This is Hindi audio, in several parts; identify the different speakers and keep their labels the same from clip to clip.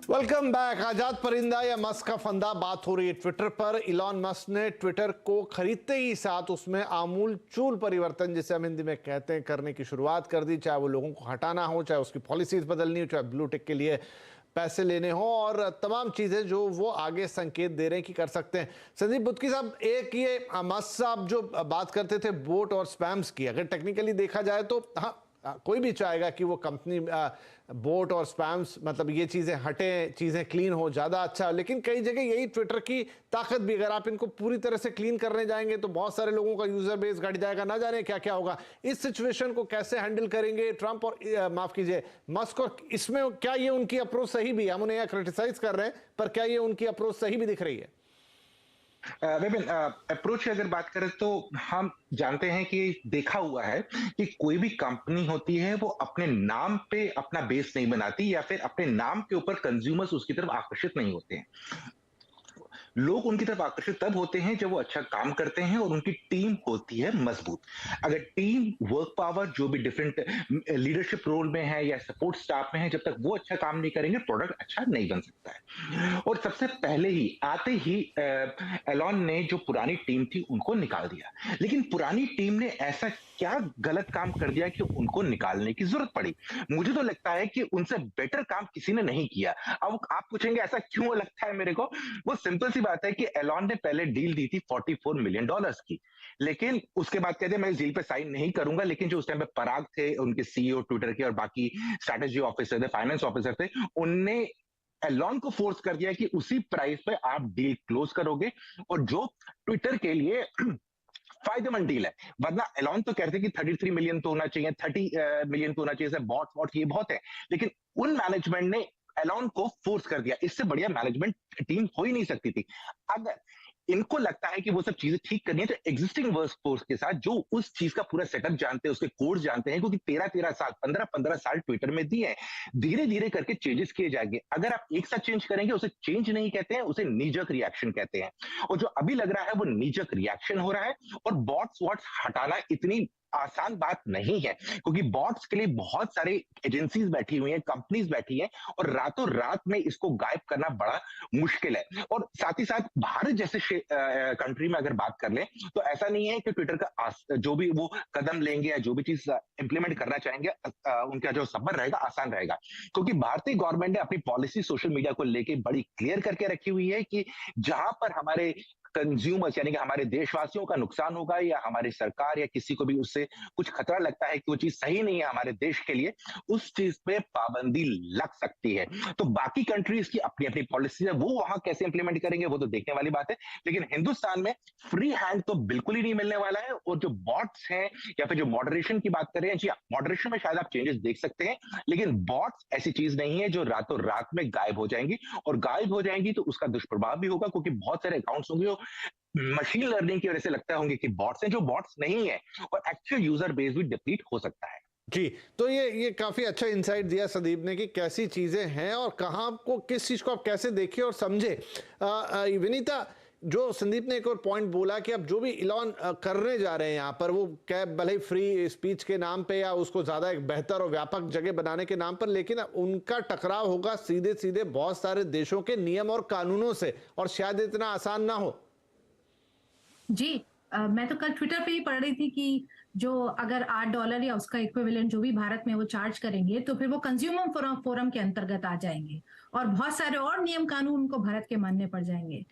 Speaker 1: Welcome back. आजाद परिंदा या मस्क का फंदा, बात हो रही है ट्विटर पर। इलॉन मस्क ने ट्विटर को खरीदते ही साथ उसमें आमूल चूल परिवर्तन, जिसे हम हिंदी में कहते हैं, करने की शुरुआत कर दी। चाहे वो लोगों को हटाना हो, चाहे उसकी पॉलिसीज बदलनी हो, चाहे ब्लू टिक के लिए पैसे लेने हो, और तमाम चीजें जो वो आगे संकेत दे रहे हैं कि कर सकते हैं। संदीप बुत्की साहब, एक ये मस्क साहब जो बात करते थे बोट और स्पैम्स की, अगर टेक्निकली देखा जाए तो हाँ, कोई भी चाहेगा कि वो कंपनी बोट और स्पैम्स, मतलब ये चीजें हटें, चीजें क्लीन हो, ज्यादा अच्छा। लेकिन कई जगह यही ट्विटर की ताकत भी, अगर आप इनको पूरी तरह से क्लीन करने जाएंगे तो बहुत सारे लोगों का यूजर बेस घट जाएगा, ना जाने क्या क्या होगा। इस सिचुएशन को कैसे हैंडल करेंगे ट्रंप और माफ कीजिए मस्क, और इसमें क्या ये उनकी अप्रोच सही भी है? हम उन्हें यह क्रिटिसाइज कर रहे हैं, पर क्या ये उनकी अप्रोच सही भी दिख रही है?
Speaker 2: विपिन, अप्रोच की अगर बात करें तो हम जानते हैं कि देखा हुआ है कि कोई भी कंपनी होती है वो अपने नाम पे अपना बेस नहीं बनाती या फिर अपने नाम के ऊपर कंज्यूमर्स उसकी तरफ आकर्षित नहीं होते हैं। लोग उनकी तरफ आकर्षित तब होते हैं जब वो अच्छा काम करते हैं और उनकी टीम होती है मजबूत। अगर टीम वर्क पावर जो भी डिफरेंट लीडरशिप रोल में है या सपोर्ट स्टाफ में है, जब तक वो अच्छा काम नहीं करेंगे प्रोडक्ट अच्छा नहीं बन सकता है। और सबसे पहले ही आते ही एलॉन ने जो पुरानी टीम थी उनको निकाल दिया। लेकिन पुरानी टीम ने ऐसा क्या गलत काम कर दिया कि उनको निकालने की जरूरत पड़ी? मुझे तो लगता है कि उनसे बेटर काम किसी ने नहीं किया। अब आप पूछेंगे ऐसा क्यों लगता है मेरे को? वो सिंपल सी बात है कि एलॉन ने पहले डील दी थी $44 मिलियन की, लेकिन उसके बाद कहते मैं इस डील पे साइन नहीं करूंगा। लेकिन जो उस टाइम पे पराग थे, उनके सीईओ ट्विटर के, और बाकी स्ट्रेटेजी ऑफिसर थे, फाइनेंस ऑफिसर थे, उनने एलॉन को फोर्स कर दिया कि उसी प्राइस पे आप डील क्लोज करोगे, और जो ट्विटर के लिए फायदेमंद डील है। वरना एलॉन तो कहते कि 33 मिलियन तो होना चाहिए, 30 मिलियन तो होना चाहिए, बॉट वॉट ये बहुत है। लेकिन उन मैनेजमेंट ने एलॉन को फोर्स कर दिया। इससे बढ़िया मैनेजमेंट टीम हो ही नहीं सकती थी। अगर इनको लगता है कि वो सब चीजें ठीक करनी है तो एग्जिस्टिंग वर्क फोर्स के साथ, जो उस चीज का पूरा सेटअप जानते हैं, उसके कोड जानते हैं, क्योंकि 13-13 साल, 15-15 साल ट्विटर में दिए हैं, धीरे धीरे करके चेंजेस किए जाएंगे। अगर आप एक साथ चेंज करेंगे, उसे चेंज नहीं कहते हैं, उसे नीजक रिएक्शन कहते हैं। और जो अभी लग रहा है वो नीजक रिएक्शन हो रहा है। और बॉट्स वॉट्स हटाना इतनी आसान बात नहीं है, क्योंकि बॉट्स के लिए बहुत सारे एजेंसीज बैठी हुई हैं, कंपनीज बैठी हैं, और रातों रात में इसको गायब करना बड़ा मुश्किल है। और साथ ही साथ भारत जैसे कंट्री में अगर बात कर लें तो ऐसा नहीं है कि ट्विटर का जो भी वो कदम लेंगे या जो भी चीज इंप्लीमेंट करना चाहेंगे, उनका जो सफर रहेगा आसान रहेगा। क्योंकि भारतीय गवर्नमेंट ने अपनी पॉलिसी सोशल मीडिया को लेके बड़ी क्लियर करके रखी हुई है कि जहां पर हमारे कंज्यूमर्स यानी कि हमारे देशवासियों का नुकसान होगा, या हमारी सरकार या किसी को भी उससे कुछ खतरा लगता है कि वो चीज सही नहीं है हमारे देश के लिए, उस चीज पे पाबंदी लग सकती है। तो बाकी कंट्रीज की अपनी अपनी पॉलिसी है, वो वहां कैसे इंप्लीमेंट करेंगे वो तो देखने वाली बात है। लेकिन हिंदुस्तान में फ्री हैंड तो बिल्कुल ही नहीं मिलने वाला है। और जो बॉट्स हैं या फिर जो मॉडरेशन की बात कर रहे हैं, जी मॉडरेशन में शायद आप चेंजेस देख सकते हैं, लेकिन बॉट्स ऐसी चीज नहीं है जो रातों रात में गायब हो जाएंगी। और गायब हो जाएंगी तो उसका दुष्प्रभाव भी होगा, क्योंकि बहुत सारे अकाउंट्स होंगे मशीन लर्निंग की वजह से लगता होंगे कि बॉट्स हैं, जो बॉट्स नहीं है। और एक्चुअल यूजर बेस भी डिप्लीट हो सकता है।
Speaker 1: जी, तो ये काफी अच्छा इंसाइट दिया संदीप ने कि कैसी चीजें हैं और कहां को, किस चीज को आप कैसे देखें और समझे। विनीता, जो संदीप ने एक और पॉइंट बोला कि अब जो भी इलॉन करने जा रहे हैं यहाँ पर, वो कैब भले ही फ्री स्पीच के नाम पे या उसको ज्यादा एक बेहतर और व्यापक जगह बनाने के नाम पर, लेकिन उनका टकराव होगा सीधे सीधे बहुत सारे देशों के नियम और कानूनों से, और शायद इतना आसान ना हो।
Speaker 3: जी। मैं तो कल ट्विटर पे ही पढ़ रही थी कि जो अगर $8 या उसका इक्विवेलेंट जो भी भारत में वो चार्ज करेंगे, तो फिर वो कंज्यूमर फोरम के अंतर्गत आ जाएंगे, और बहुत सारे और नियम कानून उनको भारत के मानने पड़ जाएंगे,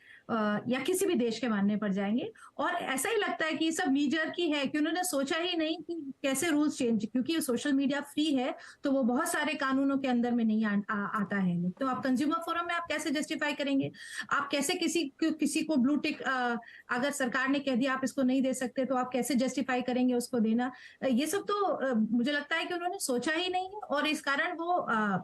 Speaker 3: या किसी भी देश के मानने पड़ जाएंगे। और ऐसा ही लगता है कि ये सब नीजर की है कि उन्होंने सोचा ही नहीं कि कैसे रूल्स चेंज, क्योंकि सोशल मीडिया फ्री है तो वो बहुत सारे कानूनों के अंदर में नहीं आता है। तो आप कंज्यूमर फोरम में आप कैसे जस्टिफाई करेंगे? आप कैसे किसी को ब्लू टिक, अगर सरकार ने कह दिया आप इसको नहीं दे सकते, तो आप कैसे जस्टिफाई करेंगे उसको देना? ये सब तो मुझे लगता है कि उन्होंने सोचा ही नहीं है, और इस कारण वो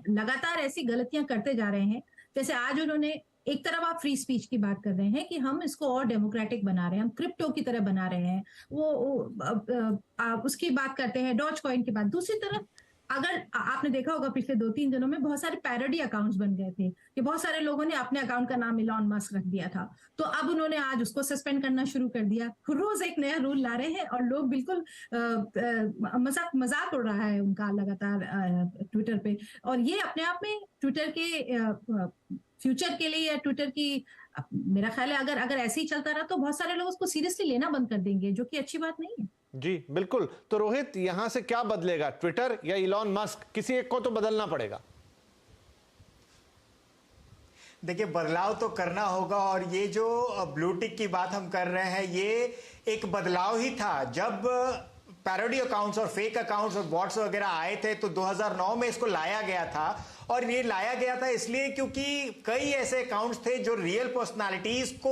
Speaker 3: लगातार ऐसी गलतियां करते जा रहे हैं। जैसे आज उन्होंने, एक तरफ आप फ्री स्पीच की बात कर रहे हैं कि हम इसको और डेमोक्रेटिक बना रहे हैं, हम क्रिप्टो की तरह बना रहे हैं, वो उसकी बात करते हैं, डॉज कॉइन की बात। दूसरी तरफ अगर आपने देखा होगा पिछले 2-3 दिनों में बहुत सारे पैरोडी अकाउंट्स बन गए थे कि बहुत सारे लोगों ने अपने अकाउंट का नाम इलॉन मस्क रख दिया था, तो अब उन्होंने आज उसको सस्पेंड करना शुरू कर दिया। रोज एक नया रूल ला रहे हैं और लोग बिल्कुल मजाक मजाक उड़ रहा है उनका लगातार ट्विटर पे। और ये अपने आप में ट्विटर के फ्यूचर के लिए या ट्विटर की मेरा ख्याल है अगर अगर ऐसे ही चलता रहा तो बहुत सारे लोग उसको सीरियसली लेना बंद कर देंगे, जो कि अच्छी बात नहीं है।
Speaker 1: जी बिल्कुल। तो रोहित, यहां से क्या बदलेगा, ट्विटर या इलॉन मस्क? किसी एक को तो बदलना पड़ेगा।
Speaker 4: देखिए, बदलाव तो करना होगा, और ये जो ब्लू टिक की बात हम कर रहे हैं ये एक बदलाव ही था। जब पैरोडी अकाउंट्स और फेक अकाउंट्स और बॉट्स वगैरह आए थे तो 2009 में इसको लाया गया था। और ये लाया गया था इसलिए क्योंकि कई ऐसे अकाउंट्स थे जो रियल पर्सनालिटीज को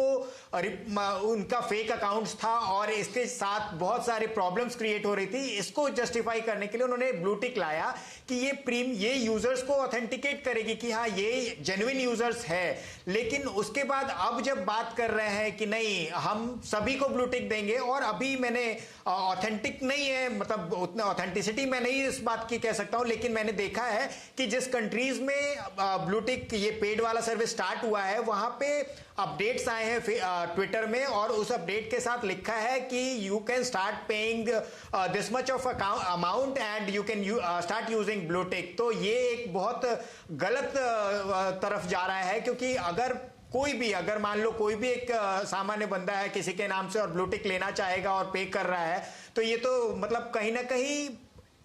Speaker 4: उनका फेक अकाउंट्स था और इसके साथ बहुत सारे प्रॉब्लम्स क्रिएट हो रही थी। इसको जस्टिफाई करने के लिए उन्होंने ब्लू टिक लाया कि ये यूजर्स को ऑथेंटिकेट करेगी कि हाँ ये जेन्युइन यूजर्स है। लेकिन उसके बाद अब जब बात कर रहे हैं कि नहीं, हम सभी को ब्लू टिक देंगे, और अभी मैंने ऑथेंटिक नहीं है, मतलब उतना ऑथेंटिसिटी मैं नहीं इस बात की कह सकता हूं, लेकिन मैंने देखा है कि जिस कंट्रीज में ब्लू टिक ये पेड वाला सर्विस स्टार्ट हुआ है वहां पे अपडेट्स आए हैं ट्विटर में, और उस अपडेट के साथ लिखा है कि you can start paying this much of amount and you can start using blue tick. तो ये एक बहुत गलत तरफ जा रहा है, क्योंकि अगर मान लो कोई भी एक सामान्य बंदा है किसी के नाम से और ब्लू टिक लेना चाहेगा और पे कर रहा है, तो ये तो मतलब कहीं ना कहीं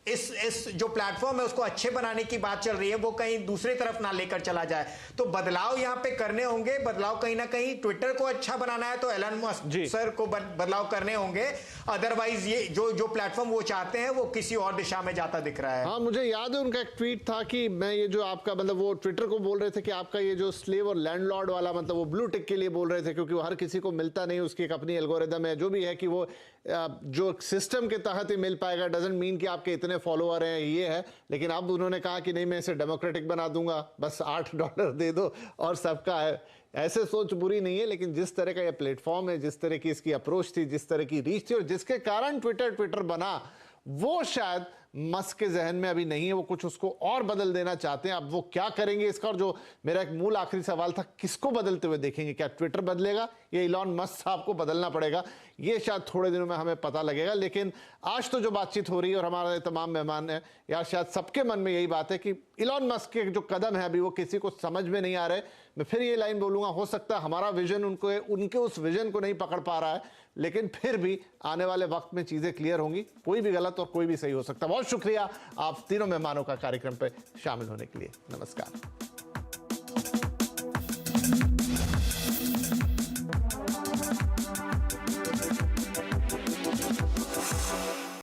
Speaker 4: इस जो प्लेटफॉर्म है उसको अच्छे बनाने की बात चल रही है, वो कहीं दूसरी तरफ ना लेकर चला जाए। तो बदलाव यहां पे करने होंगे। बदलाव कहीं ना कहीं ट्विटर को अच्छा बनाना है तो एलन मस्क सर को बदलाव करने होंगे, अदरवाइज ये जो प्लेटफॉर्म वो चाहते हैं वो किसी और दिशा में जाता दिख रहा है।
Speaker 1: हाँ, मुझे याद है उनका एक ट्वीट था कि मैं ये जो आपका मतलब वो ट्विटर को बोल रहे थे कि आपका ये जो स्लेव और लैंडलॉर्ड वाला मतलब वो ब्लू टिक के लिए बोल रहे थे, क्योंकि वो हर किसी को मिलता नहीं, उसकी एक अपनी एल्गोरिदम है, जो भी है कि वो जो सिस्टम के तहत ही मिल पाएगा। डजंट मीन कि आपके इतने फॉलोअर हैं, ये है। लेकिन अब उन्होंने कहा कि नहीं, मैं इसे डेमोक्रेटिक बना दूंगा, बस $8 दे दो और सबका है। ऐसे सोच बुरी नहीं है, लेकिन जिस तरह का ये प्लेटफॉर्म है, जिस तरह की इसकी अप्रोच थी, जिस तरह की रीच थी, और जिसके कारण ट्विटर बना, वो शायद मस्क के जहन में अभी नहीं है। वो कुछ उसको और बदल देना चाहते हैं। अब वो क्या करेंगे इसका, और जो मेरा एक मूल आखिरी सवाल था, किसको बदलते हुए देखेंगे? क्या ट्विटर बदलेगा या इलॉन मस्क साहब को बदलना पड़ेगा? ये शायद थोड़े दिनों में हमें पता लगेगा। लेकिन आज तो जो बातचीत हो रही है और हमारे तमाम मेहमान हैं, या शायद सबके मन में यही बात है कि इलॉन मस्क के जो कदम है अभी वो किसी को समझ में नहीं आ रहे। मैं फिर ये लाइन बोलूंगा, हो सकता है हमारा विजन उनके उस विजन को नहीं पकड़ पा रहा है, लेकिन फिर भी आने वाले वक्त में चीजें क्लियर होंगी। कोई भी गलत और कोई भी सही हो सकता है। बहुत शुक्रिया आप तीनों मेहमानों का कार्यक्रम पे शामिल होने के लिए। नमस्कार।